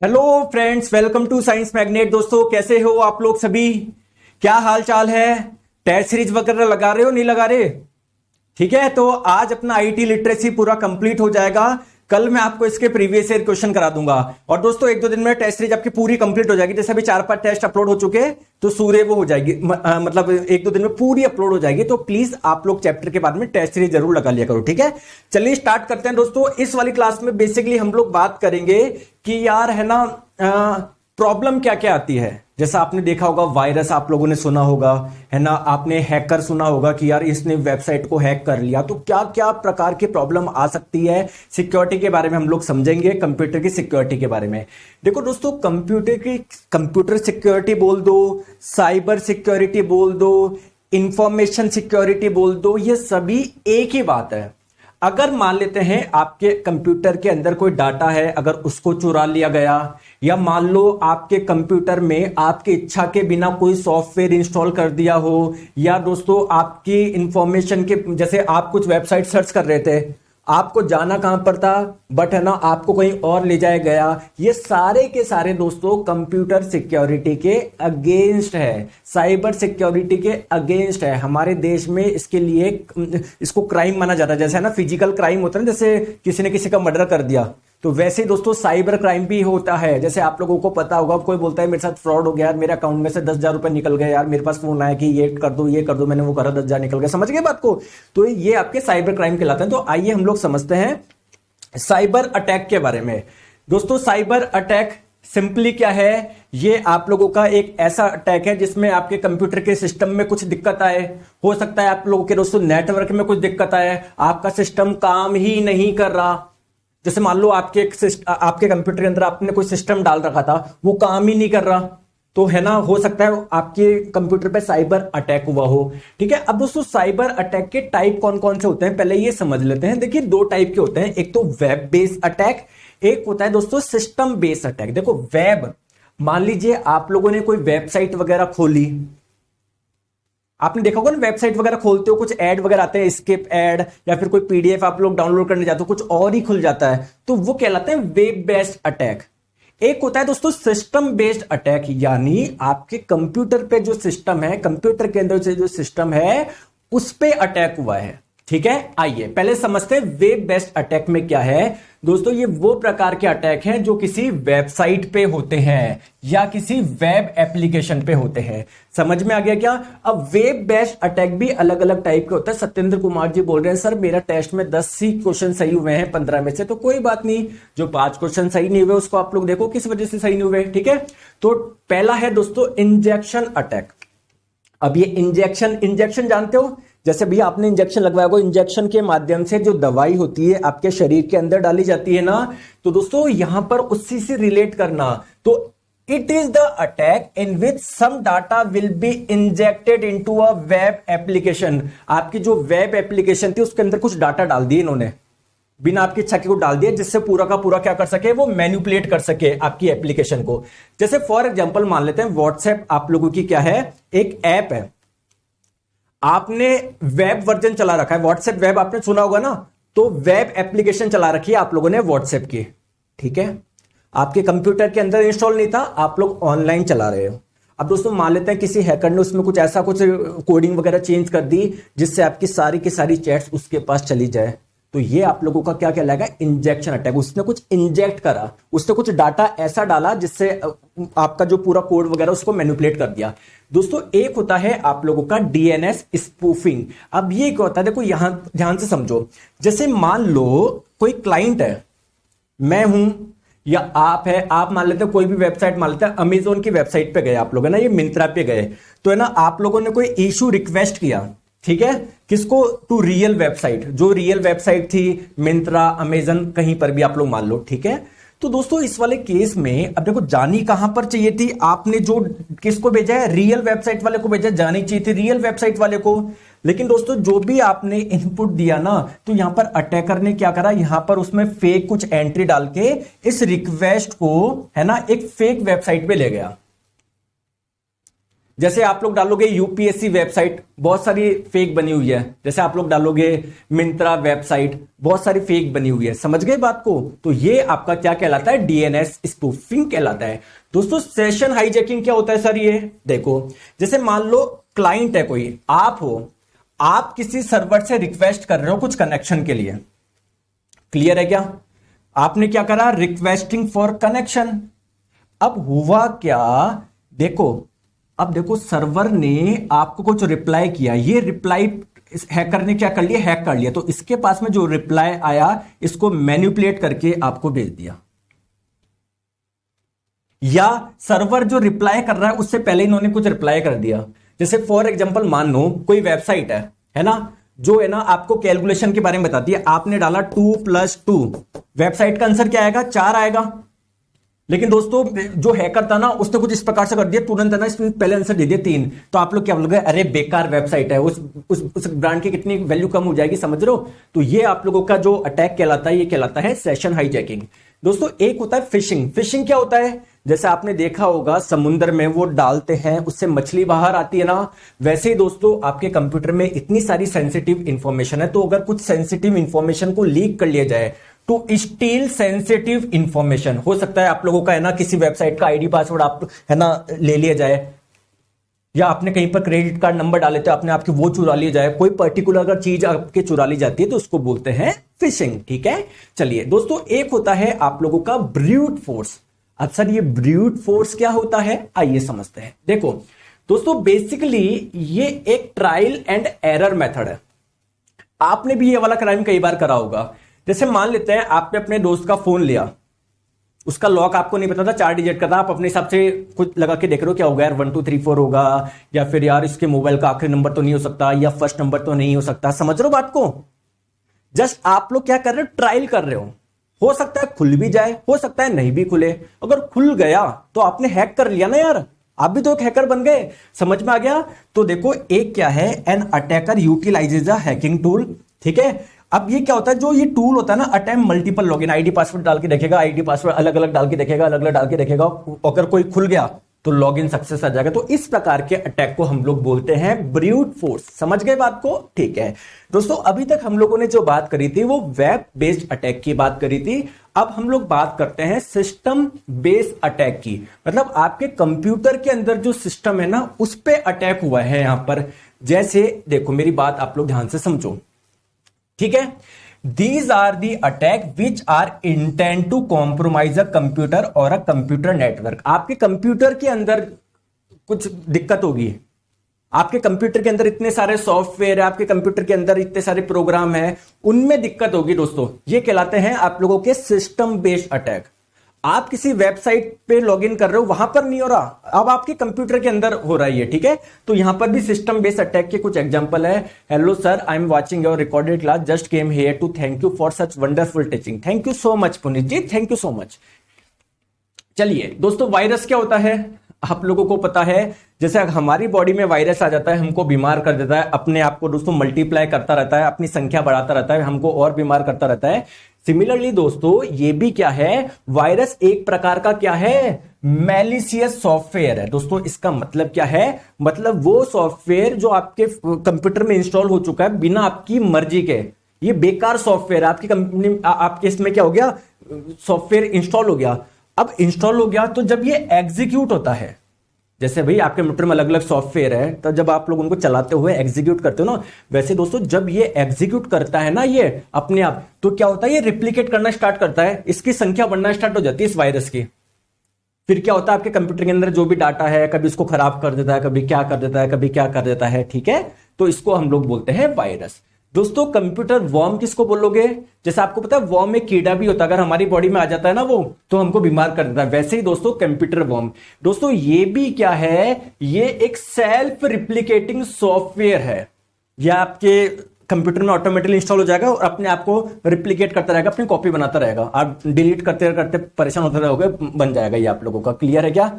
Hello friends, welcome to Science Magnet. दोस्तों, कैसे हो आप लोग सभी? क्या हाल चाल है? टेस्ट सीरीज वगैरह लगा रहे हो, नहीं लगा रहे? ठीक है, तो आज अपना आईटी लिटरेसी पूरा कंप्लीट हो जाएगा। कल मैं आपको इसके प्रीवियस ईयर क्वेश्चन करा दूंगा। और दोस्तों, एक दो दिन में टेस्ट सीरीज आपकी पूरी कंप्लीट हो जाएगी। जैसे अभी 4-5 टेस्ट अपलोड हो चुके हैं, तो सूर्य वो हो जाएगी, मतलब एक दो दिन में पूरी अपलोड हो जाएगी। तो प्लीज आप लोग चैप्टर के बाद में टेस्ट सीरीज जरूर लगा लिया करो, ठीक है? चलिए स्टार्ट करते हैं दोस्तों। इस वाली क्लास में बेसिकली हम लोग बात करेंगे कि यार है ना, प्रॉब्लम क्या क्या आती है। जैसा आपने देखा होगा, वायरस आप लोगों ने सुना होगा, है ना? आपने हैकर सुना होगा कि यार इसने वेबसाइट को हैक कर लिया। तो क्या क्या प्रकार की प्रॉब्लम आ सकती है, सिक्योरिटी के बारे में हम लोग समझेंगे, कंप्यूटर की सिक्योरिटी के बारे में। देखो दोस्तों, कंप्यूटर सिक्योरिटी बोल दो, साइबर सिक्योरिटी बोल दो, इंफॉर्मेशन सिक्योरिटी बोल दो, ये सभी एक ही बात है। अगर मान लेते हैं आपके कंप्यूटर के अंदर कोई डाटा है, अगर उसको चुरा लिया गया, या मान लो आपके कंप्यूटर में आपकी इच्छा के बिना कोई सॉफ्टवेयर इंस्टॉल कर दिया हो, या दोस्तों आपकी इंफॉर्मेशन के, जैसे आप कुछ वेबसाइट सर्च कर रहे थे, आपको जाना कहां पर था, बट है ना आपको कहीं और ले जाया गया। ये सारे के सारे दोस्तों कंप्यूटर सिक्योरिटी के अगेंस्ट है, साइबर सिक्योरिटी के अगेंस्ट है। हमारे देश में इसके लिए इसको क्राइम माना जाता है। जैसे है ना, फिजिकल क्राइम होता है ना, जैसे किसी ने किसी का मर्डर कर दिया, तो वैसे ही दोस्तों साइबर क्राइम भी होता है। जैसे आप लोगों को पता होगा, कोई बोलता है मेरे साथ फ्रॉड हो गया यार, मेरे अकाउंट में से 10,000 रुपए निकल गए यार, मेरे पास फोन आया कि ये कर दो ये कर दो, मैंने वो करा, 10,000 निकल गए। समझ गए बात को? तो ये आपके साइबर क्राइम कहलाते हैं। तो आइए हम लोग समझते हैं साइबर अटैक के बारे में। दोस्तों, साइबर अटैक सिंपली क्या है? ये आप लोगों का एक ऐसा अटैक है जिसमें आपके कंप्यूटर के सिस्टम में कुछ दिक्कत आए। हो सकता है आप लोगों के दोस्तों नेटवर्क में कुछ दिक्कत आए, आपका सिस्टम काम ही नहीं कर रहा। जैसे मान लो आपके कंप्यूटर के अंदर आपने कोई सिस्टम डाल रखा था, वो काम ही नहीं कर रहा, तो है ना, हो सकता है आपके कंप्यूटर पे साइबर अटैक हुआ हो। ठीक है, अब दोस्तों साइबर अटैक के टाइप कौन कौन से होते हैं, पहले ये समझ लेते हैं। देखिए, दो टाइप के होते हैं, एक तो वेब बेस्ड अटैक, एक होता है दोस्तों सिस्टम बेस्ड अटैक। देखो, वेब, मान लीजिए आप लोगों ने कोई वेबसाइट वगैरह खोली, आपने देखा होगा ना, वेबसाइट वगैरह खोलते हो, कुछ ऐड वगैरह आते हैं, स्किप ऐड, या फिर कोई पीडीएफ आप लोग डाउनलोड करने जाते हो, कुछ और ही खुल जाता है, तो वो कहलाते हैं वेब बेस्ड अटैक। एक होता है दोस्तों सिस्टम बेस्ड अटैक, यानी आपके कंप्यूटर पे जो सिस्टम है, कंप्यूटर के अंदर से जो सिस्टम है, उस पे अटैक हुआ है। ठीक है, आइए पहले समझते हैं वेब बेस्ड अटैक में क्या है। दोस्तों, ये वो प्रकार के अटैक हैं जो किसी वेबसाइट पे होते हैं या किसी वेब एप्लीकेशन पे होते हैं। समझ में आ गया क्या? अब वेब बेस्ड अटैक भी अलग अलग टाइप के होता है। सत्येंद्र कुमार जी बोल रहे हैं, सर मेरा टेस्ट में 10 ही क्वेश्चन सही हुए हैं 15 में से। तो कोई बात नहीं, जो 5 क्वेश्चन सही नहीं हुए उसको आप लोग देखो किस वजह से सही नहीं हुए। ठीक है, तो पहला है दोस्तों इंजेक्शन अटैक। अब ये इंजेक्शन जानते हो? जैसे भी आपने इंजेक्शन लगवाया होगा, इंजेक्शन के माध्यम से जो दवाई होती है आपके शरीर के अंदर डाली जाती है ना, तो दोस्तों यहां पर उसी से रिलेट करना, तो it is the attack in which some data will be injected into a web application. आपकी जो वेब एप्लीकेशन थी उसके अंदर कुछ डाटा डाल दिए इन्होंने, बिना आपकी इच्छा के को डाल दिया, जिससे पूरा का पूरा क्या कर सके, वो मैनिपुलेट कर सके आपकी एप्लीकेशन को। जैसे फॉर एग्जांपल मान लेते हैं व्हाट्सएप आप लोगों की क्या है, एक ऐप है, आपने वेब वर्जन चला रखा है, व्हाट्सएप वेब आपने सुना होगा ना, तो वेब एप्लीकेशन चला रखी है आप लोगों ने व्हाट्सएप की। ठीक है, आपके कंप्यूटर के अंदर इंस्टॉल नहीं था, आप लोग ऑनलाइन चला रहे हो। अब दोस्तों मान लेते हैं किसी हैकर ने उसमें कुछ ऐसा कुछ कोडिंग वगैरह चेंज कर दी जिससे आपकी सारी की सारी चैट्स उसके पास चली जाए, तो ये आप लोगों का क्या कहलाएगा, इंजेक्शन अटैक। उसने कुछ इंजेक्ट करा, उसने कुछ डाटा ऐसा डाला जिससे आपका जो पूरा कोड वगैरह उसको मैनिपुलेट कर दिया। दोस्तों, एक होता है आप लोगों का डीएनएस स्पूफिंग। अब ये क्या होता है, देखो यहां ध्यान से समझो। जैसे मान लो कोई क्लाइंट है, मैं हूं या आप है, आप मान लेते हैं कोई भी वेबसाइट, मान लेते हैं अमेजोन की वेबसाइट पे गए आप लोग, है ना, ये मिंत्रा पे गए, तो है ना आप लोगों ने कोई इशू रिक्वेस्ट किया। ठीक है, किसको? टू रियल वेबसाइट, जो रियल वेबसाइट थी, मिंत्रा, अमेजन, कहीं पर भी आप लोग मान लो। ठीक है, तो दोस्तों इस वाले केस में अब देखो, जानी कहां पर चाहिए थी, आपने जो किसको भेजा है, रियल वेबसाइट वाले को भेजा, जानी चाहिए थी रियल वेबसाइट वाले को। लेकिन दोस्तों जो भी आपने इनपुट दिया ना, तो यहां पर अटैकर ने क्या करा, यहां पर उसमें फेक कुछ एंट्री डाल के इस रिक्वेस्ट को, है ना, एक फेक वेबसाइट पे ले गया। जैसे आप लोग डालोगे यूपीएससी वेबसाइट, बहुत सारी फेक बनी हुई है। जैसे आप लोग डालोगे मिंत्रा वेबसाइट, बहुत सारी फेक बनी हुई है। समझ गए बात को? तो ये आपका क्या कहलाता है? डीएनएस स्पूफिंग कहलाता है। दोस्तों सेशन हाईजैकिंग क्या होता है सर? ये देखो, जैसे मान लो क्लाइंट है कोई, आप हो, आप किसी सर्वर से रिक्वेस्ट कर रहे हो कुछ कनेक्शन के लिए। क्लियर है क्या? आपने क्या करा? Requesting for connection. अब हुआ क्या? अब देखो सर्वर ने आपको कुछ रिप्लाई किया, ये रिप्लाई हैकर ने क्या कर लिया? हैक कर लिया। तो इसके पास में जो रिप्लाई आया, इसको मैनिपुलेट करके आपको भेज दिया। या सर्वर जो रिप्लाई कर रहा है उससे पहले इन्होंने कुछ रिप्लाई कर दिया। जैसे फॉर एग्जांपल मान लो कोई वेबसाइट है ना, जो है ना आपको कैलकुलेशन के बारे में बताती है। आपने डाला 2 + 2, वेबसाइट का आंसर क्या आएगा? 4 आएगा। लेकिन दोस्तों जो हैकर था ना, उसने कुछ इस प्रकार से कर दिया, तुरंत है ना इसमें पहले आंसर दे दिया 3। तो आप लोग क्या बोलोगे? अरे बेकार वेबसाइट है, उस ब्रांड की कितनी वैल्यू कम हो जाएगी। समझ रहे हो? तो ये आप लोगों का जो अटैक कहलाता है, ये कहलाता है सेशन हाईजैकिंग। दोस्तों एक होता है फिशिंग। फिशिंग क्या होता है? जैसे आपने देखा होगा समुद्र में वो डालते हैं, उससे मछली बाहर आती है ना, वैसे ही दोस्तों आपके कंप्यूटर में इतनी सारी सेंसिटिव इंफॉर्मेशन है, तो अगर कुछ सेंसिटिव इंफॉर्मेशन को लीक कर लिया जाए तो स्टील सेंसिटिव इंफॉर्मेशन हो सकता है। आप लोगों का है ना किसी वेबसाइट का आईडी पासवर्ड आप है ना ले लिया जाए, या आपने कहीं पर क्रेडिट कार्ड नंबर डाले थे आपने, आपके वो चुरा लिया जाए। कोई पर्टिकुलर अगर चीज आपके चुरा ली जाती है तो उसको बोलते हैं फिशिंग। ठीक है, चलिए दोस्तों, एक होता है आप लोगों का ब्रूट फोर्स। अब सर ये ब्रूट फोर्स क्या होता है? आइए समझते हैं। देखो दोस्तों, बेसिकली ये एक ट्रायल एंड एरर मेथड है। आपने भी ये वाला क्राइम कई बार करा होगा। जैसे मान लेते हैं आपने अपने दोस्त का फोन लिया, उसका लॉक आपको नहीं पता था, 4 डिजिट का था, आप अपने हिसाब से कुछ लगा के देख रहे हो क्या होगा यार, 1 2 3 4 होगा, या फिर यार इसके मोबाइल का आखिरी नंबर तो नहीं हो सकता, या फर्स्ट नंबर तो नहीं हो सकता। समझ रहे हो बात को? जस्ट आप लोग क्या कर रहे हो? ट्रायल कर रहे हो सकता है खुल भी जाए, हो सकता है नहीं भी खुले। अगर खुल गया तो आपने हैक कर लिया ना यार, आप भी तो एक हैकर बन गए। समझ में आ गया? तो देखो एक क्या है, an attacker utilises a hacking tool. ठीक है, अब ये क्या होता है, जो ये टूल होता है ना, attempt multiple login, ID password डाल के देखेगा, आईडी पासवर्ड अलग अलग डाल के देखेगा, अलग अलग डाल के देखेगा, अगर कोई खुल गया तो लॉगिन सक्सेस आ जाएगा। तो इस प्रकार के अटैक को हम लोग बोलते हैं ब्रूट फोर्स। समझ गए बात को? ठीक है दोस्तों, अभी तक हम लोगों ने जो बात करी थी वो वेब बेस्ड अटैक की बात करी थी। अब हम लोग बात करते हैं सिस्टम बेस्ड अटैक की। मतलब आपके कंप्यूटर के अंदर जो सिस्टम है ना, उस पे अटैक हुआ है यहां पर। जैसे देखो, मेरी बात आप लोग ध्यान से समझो। ठीक है, these are the attack which are intend to compromise a computer और अ कंप्यूटर नेटवर्क। आपके कंप्यूटर के अंदर कुछ दिक्कत होगी, आपके कंप्यूटर के अंदर इतने सारे सॉफ्टवेयर है, आपके कंप्यूटर के अंदर इतने सारे प्रोग्राम है, उनमें दिक्कत होगी दोस्तों। ये कहलाते हैं आप लोगों के सिस्टम बेस्ड अटैक। आप किसी वेबसाइट पे लॉगिन कर रहे हो, वहां पर नहीं हो रहा, अब आपके कंप्यूटर के अंदर हो रहा है। ठीक है, तो यहां पर भी सिस्टम बेस्ड अटैक के कुछ एग्जांपल है। Hello sir, I am watching your recorded class, just came here to thank you for such wonderful teaching. Thank you so much Puneet ji, thank you so much. चलिए दोस्तों, वायरस क्या होता है आप लोगों को पता है। जैसे हमारी बॉडी में वायरस आ जाता है, हमको बीमार कर देता है, अपने आप को दोस्तों मल्टीप्लाई करता रहता है, अपनी संख्या बढ़ाता रहता है, हमको और बीमार करता रहता है। सिमिलरली दोस्तों, ये भी क्या है, वायरस एक प्रकार का क्या है, मैलिशियस सॉफ्टवेयर है। दोस्तों इसका मतलब क्या है? मतलब वो सॉफ्टवेयर जो आपके कंप्यूटर में इंस्टॉल हो चुका है बिना आपकी मर्जी के, ये बेकार सॉफ्टवेयर है। आपकी कंपनी आपके इसमें क्या हो गया, सॉफ्टवेयर इंस्टॉल हो गया। अब इंस्टॉल हो गया तो जब ये एग्जीक्यूट होता है, जैसे भाई आपके कंप्यूटर में अलग अलग सॉफ्टवेयर है, तो जब आप लोग उनको चलाते हुए एग्जीक्यूट करते हो ना, वैसे दोस्तों जब ये एग्जीक्यूट करता है ना ये अपने आप, तो क्या होता है, ये रिप्लिकेट करना स्टार्ट करता है, इसकी संख्या बढ़ना स्टार्ट हो जाती है इस वायरस की। फिर क्या होता है, आपके कंप्यूटर के अंदर जो भी डाटा है, कभी इसको खराब कर देता है, कभी क्या कर देता है, कभी क्या कर देता है। ठीक है, तो इसको हम लोग बोलते हैं वायरस। दोस्तों कंप्यूटर वॉर्म किसको बोलोगे? जैसे आपको पता है वॉर्म में कीड़ा भी होता है, अगर हमारी बॉडी में आ जाता है ना वो, तो हमको बीमार कर देता है। वैसे ही दोस्तों कंप्यूटर वॉर्म, दोस्तों ये भी क्या है, ये एक सेल्फ रिप्लिकेटिंग सॉफ्टवेयर है। यह आपके कंप्यूटर में ऑटोमेटिकली इंस्टॉल हो जाएगा और अपने आप को रिप्लिकेट करता रहेगा, अपनी कॉपी बनाता रहेगा। आप डिलीट करते करते परेशान होते रहोगे, बन जाएगा ये आप लोगों का। क्लियर है क्या?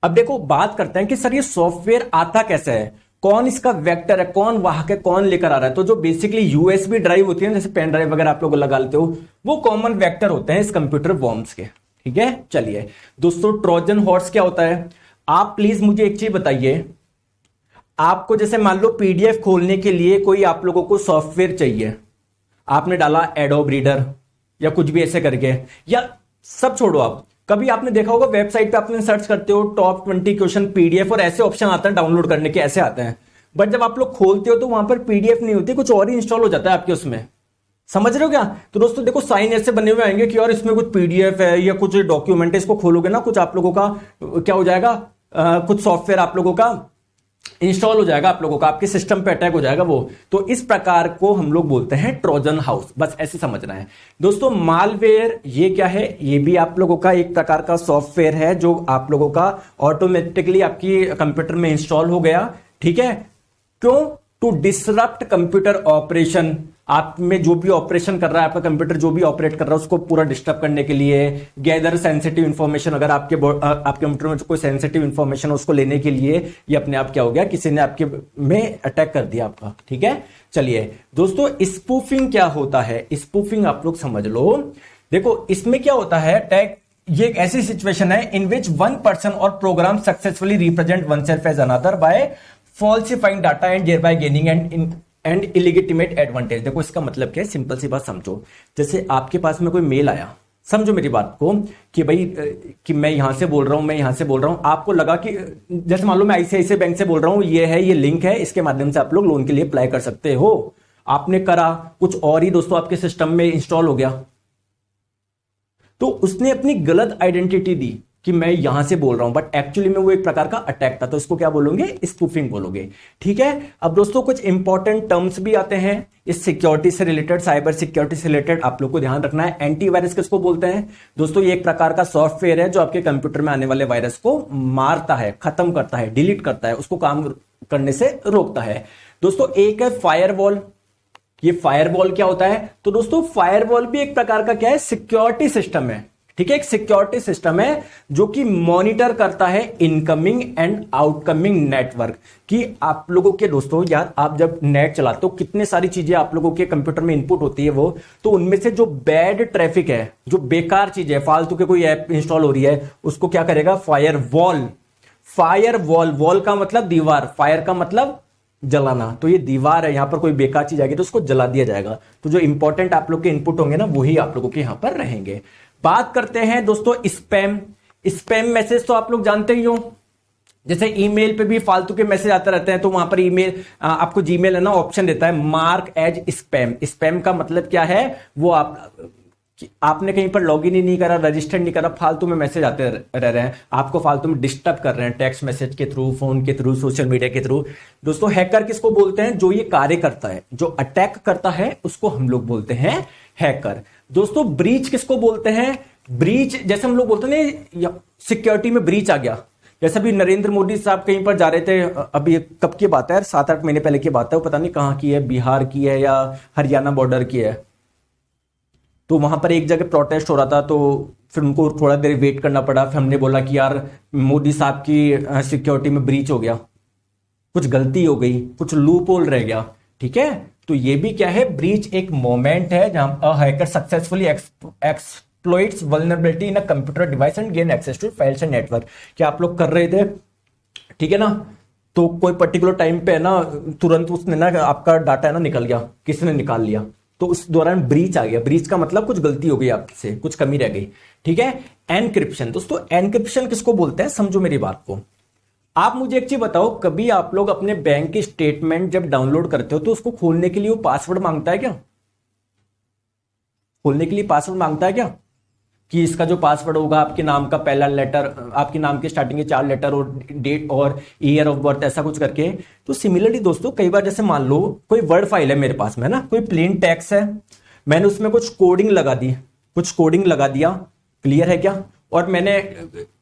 अब देखो बात करते हैं कि सर ये सॉफ्टवेयर आता कैसे है, कौन इसका वेक्टर है, कौन वहां के कौन लेकर आ रहा है। तो जो बेसिकली यूएसबी ड्राइव होती है, जैसे पेन ड्राइव वगैरह आप लोग लगा लेते हो, वो कॉमन वेक्टर होते हैं इस कंप्यूटर वॉर्म्स के। ठीक है, चलिए दोस्तों ट्रोजन हॉर्स क्या होता है? आप प्लीज मुझे एक चीज बताइए, आपको जैसे मान लो पीडीएफ खोलने के लिए कोई आप लोगों को सॉफ्टवेयर चाहिए, आपने डाला एडोब रीडर या कुछ भी ऐसे करके, या सब छोड़ो, आप कभी आपने देखा होगा वेबसाइट पे आपने सर्च करते हो टॉप 20 क्वेश्चन पीडीएफ और ऐसे ऑप्शन आते हैं डाउनलोड करने के, ऐसे आते हैं, बट जब आप लोग खोलते हो तो वहां पर पीडीएफ नहीं होती, कुछ और ही इंस्टॉल हो जाता है आपके उसमें। समझ रहे हो क्या? तो दोस्तों देखो साइन ऐसे बने हुए आएंगे कि यार इसमें कुछ पीडीएफ है या कुछ डॉक्यूमेंट है, इसको खोलोगे ना कुछ आप लोगों का क्या हो जाएगा, कुछ सॉफ्टवेयर आप लोगों का इंस्टॉल हो जाएगा, आप लोगों का आपके सिस्टम पे अटैक हो जाएगा वो। तो इस प्रकार को हम लोग बोलते हैं ट्रोजन हाउस, बस ऐसे समझना है दोस्तों। मालवेयर ये क्या है? ये भी आप लोगों का एक प्रकार का सॉफ्टवेयर है जो आप लोगों का ऑटोमेटिकली आपकी कंप्यूटर में इंस्टॉल हो गया, ठीक है। क्यों? टू डिसरप्ट कंप्यूटर ऑपरेशन, आप में जो भी ऑपरेशन कर रहा है आपका कंप्यूटर, जो भी ऑपरेट कर रहा है उसको पूरा डिस्टर्ब करने के लिए, गैदर सेंसिटिव इंफॉर्मेशन, अगर आपके कंप्यूटर में कोई सेंसिटिव इंफॉर्मेशन है उसको लेने के लिए, ये अपने आप क्या हो गया, किसी ने आपके में अटैक कर दिया आपका, ठीक है। चलिए दोस्तों, स्पूफिंग क्या होता है? स्पूफिंग आप लोग समझ लो। देखो इसमें क्या होता है, अटैक ये एक ऐसी सिचुएशन है in which one person or program successfully represent one self as another by falsifying data and thereby gaining and illegitimate advantage. देखो इसका मतलब क्या है, सिंपल सी बात समझो। जैसे आपके पास में कोई मेल आया, समझो मेरी बात को कि भाई कि मैं यहां से बोल रहा हूं, मैं यहां से बोल रहा हूं, आपको लगा कि जैसे मान लो मैं आईसीआईसीआई बैंक से बोल रहा हूं, ये है, ये लिंक है, इसके माध्यम से आप लोग लोन के लिए अप्लाई कर सकते हो। आपने करा, कुछ और ही दोस्तों आपके सिस्टम में इंस्टॉल हो गया, तो उसने अपनी गलत आइडेंटिटी दी कि मैं यहां से बोल रहा हूं, बट एक्चुअली में वो एक प्रकार का अटैक था, तो इसको क्या बोलोगे? स्पूफिंग बोलोगे, ठीक है। अब दोस्तों कुछ इंपॉर्टेंट टर्म्स भी आते हैं इस सिक्योरिटी से रिलेटेड, साइबर सिक्योरिटी से रिलेटेड आप लोग को ध्यान रखना है। एंटीवायरस किसको बोलते हैं? दोस्तों ये एक प्रकार का सॉफ्टवेयर है जो आपके कंप्यूटर में आने वाले वायरस को मारता है, खत्म करता है, डिलीट करता है, उसको काम करने से रोकता है। दोस्तों एक है फायरवॉल। ये फायरवॉल क्या होता है? तो दोस्तों फायरवॉल भी एक प्रकार का क्या है, सिक्योरिटी सिस्टम है, ठीक है। एक सिक्योरिटी सिस्टम है जो कि मॉनिटर करता है इनकमिंग एंड आउटकमिंग नेटवर्क, कि आप लोगों के दोस्तों यार आप जब नेट चलाते हो कितने सारी चीजें आप लोगों के कंप्यूटर में इनपुट होती है वो, तो उनमें से जो बैड ट्रैफिक है, जो बेकार चीज है, फालतू के कोई ऐप इंस्टॉल हो रही है, उसको क्या करेगा? फायरवॉल। फायरवॉल, वॉल का मतलब दीवार, फायर का मतलब जलाना, तो ये दीवार है, यहां पर कोई बेकार चीज आएगी तो उसको जला दिया जाएगा। तो जो इंपॉर्टेंट आप लोग के इनपुट होंगे ना वही आप लोगों के यहां पर रहेंगे। बात करते हैं दोस्तों स्पैम। स्पैम मैसेज तो आप लोग जानते ही हो, जैसे ईमेल पे भी फालतू के मैसेज आते रहते हैं, तो वहां पर ईमेल आपको जीमेल है ना ऑप्शन देता है मार्क एज स्पैम। स्पैम का मतलब क्या है? वो आपने कहीं पर लॉगिन ही नहीं करा, रजिस्टर नहीं करा, फालतू में मैसेज आते रह रहे हैं, आपको फालतू में डिस्टर्ब कर रहे हैं, टेक्स्ट मैसेज के थ्रू, फोन के थ्रू, सोशल मीडिया के थ्रू। दोस्तों हैकर किसको बोलते हैं? जो ये कार्य करता है, जो अटैक करता है, उसको हम लोग बोलते हैं हैकर। दोस्तों ब्रीच किसको बोलते हैं? ब्रीच जैसे हम लोग बोलते हैं सिक्योरिटी में ब्रीच आ गया, जैसे अभी नरेंद्र मोदी साहब कहीं पर जा रहे थे, अभी कब की बात है यार, 7-8 महीने पहले की बात है, वो पता नहीं कहां की है, बिहार की है या हरियाणा बॉर्डर की है, तो वहां पर एक जगह प्रोटेस्ट हो रहा था, तो फिर उनको थोड़ा देर वेट करना पड़ा। फिर हमने बोला कि यार मोदी साहब की सिक्योरिटी में ब्रीच हो गया, कुछ गलती हो गई, कुछ लूप होल रह गया, ठीक है। तो ये भी क्या है? ब्रीच एक मोमेंट है जहां hacker successfully exploits vulnerability in a computer device and gain access to files and network. क्या आप लोग कर रहे थे, ठीक है ना, तो कोई पर्टिकुलर टाइम पे है ना, तुरंत उसने ना आपका डाटा है ना निकल गया, किसी ने निकाल लिया, तो उस दौरान ब्रीच आ गया। ब्रीच का मतलब कुछ गलती हो गई आपसे, कुछ कमी रह गई, ठीक है। एनक्रिप्शन, दोस्तों एनक्रिप्शन किसको बोलते हैं? समझो मेरी बात को। आप मुझे एक चीज बताओ, कभी आप लोग अपने बैंक की स्टेटमेंट जब डाउनलोड करते हो तो उसको खोलने के लिए वो पासवर्ड मांगता है क्या? खोलने के लिए पासवर्ड मांगता है क्या? कि इसका जो पासवर्ड होगा आपके नाम का पहला लेटर, आपके नाम के स्टार्टिंग के 4 लेटर और डेट और ईयर ऑफ बर्थ, ऐसा कुछ करके। तो सिमिलरली दोस्तों कई बार जैसे मान लो कोई वर्ड फाइल है मेरे पास में ना, कोई प्लेन टेक्स्ट है, मैंने उसमें कुछ कोडिंग लगा दी, कुछ कोडिंग लगा दिया, क्लियर है क्या, और मैंने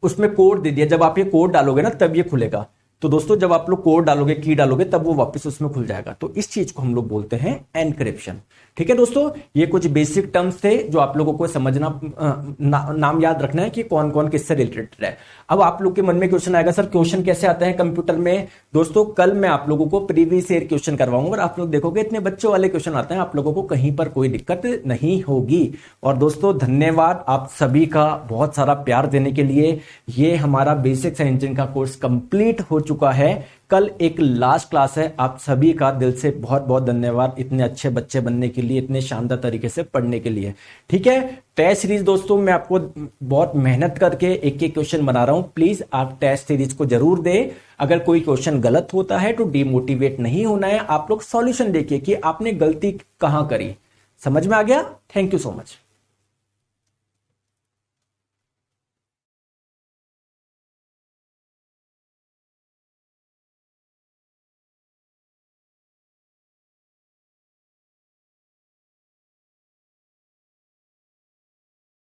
उसमें कोड दे दिया, जब आप ये कोड डालोगे ना तब ये खुलेगा। तो दोस्तों जब आप लोग कोड डालोगे, की डालोगे, तब वो वापस उसमें खुल जाएगा। तो इस चीज को हम लोग बोलते हैं एनक्रिप्शन, ठीक है दोस्तों, ये कुछ बेसिक टर्म्स थे जो आप लोगों को समझना, नाम याद रखना है कि कौन कौन किससे रिलेटेड है। अब आप लोग के मन में क्वेश्चन आएगा, सर क्वेश्चन कैसे आते हैं कंप्यूटर में? दोस्तों कल मैं आप लोगों को प्रीवियस ईयर क्वेश्चन करवाऊंगा और आप लोग देखोगे इतने बच्चों वाले क्वेश्चन आते हैं, आप लोगों को कहीं पर कोई दिक्कत नहीं होगी। और दोस्तों धन्यवाद आप सभी का बहुत सारा प्यार देने के लिए। ये हमारा बेसिक साइंस इंजीनियरिंग का कोर्स कंप्लीट हो चुका है, कल एक लास्ट क्लास है। आप सभी का दिल से बहुत बहुत धन्यवाद इतने अच्छे बच्चे बनने के लिए, इतने शानदार तरीके से पढ़ने के लिए। ठीक है, टेस्ट सीरीज दोस्तों मैं आपको बहुत मेहनत करके एक एक क्वेश्चन बना रहा हूं, प्लीज आप टेस्ट सीरीज को जरूर दें। अगर कोई क्वेश्चन गलत होता है तो डिमोटिवेट नहीं होना है, आप लोग सॉल्यूशन देखिए कि आपने गलती कहां करी। समझ में आ गया? Thank you so much.